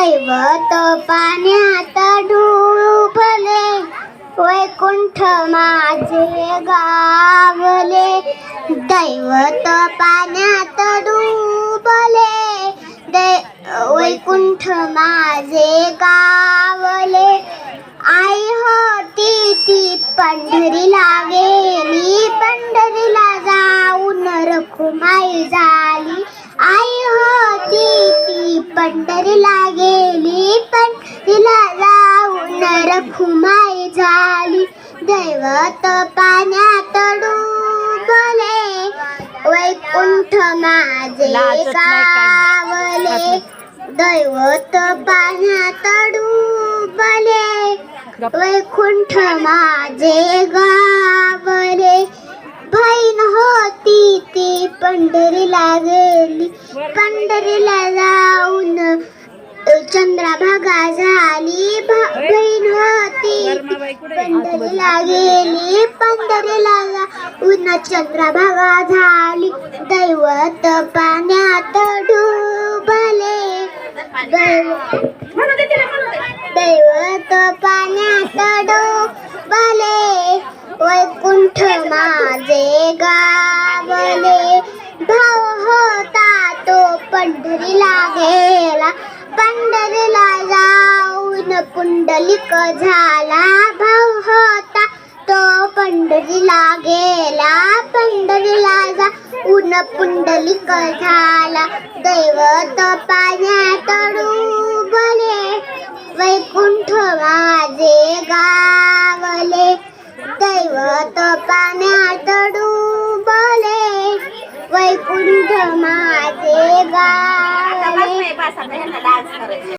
दैवत पाण्यात डुबले, वैकुंठ माझे गावले. दैवत पाण्यात डुबले, वैकुंठ माझे गावले. आई होती ती पंढरीला गेली, पंढरीला जाऊन रखुमाई झाली. आई होती ती पंढरीला गेली, पंढरीला जाऊन रखुमाई झाली. दैवत पाण्यात डुबले, वैकुंठ माझे गावले. दैवत पाण्यात डुबले, वैकुंठ माझे गावले. बहीण होती ती पंढरीला गेली, पंढरीला जाऊन चंद्रभागा झाली. बहीण होती ती पंढरीला गेली, पंढरीला जाऊन चंद्रभागा झाली. दैवत पाण्यात डुबले, दैवत पाण्यात डुबले, वैकुंठ माझे गावले. भाव होता तो पंढरीला गेला, पंढरीला जाऊन पुंडलिक झाला. भाव होता तो पंढरीला गेला, पंढरीला जाऊन पुंडलिक झाला. दैवत पाण्यात डुबले, वैकुंठ माझे गावले. दैवत पाण्यात डुबले, वैकुंठ माझे गावले.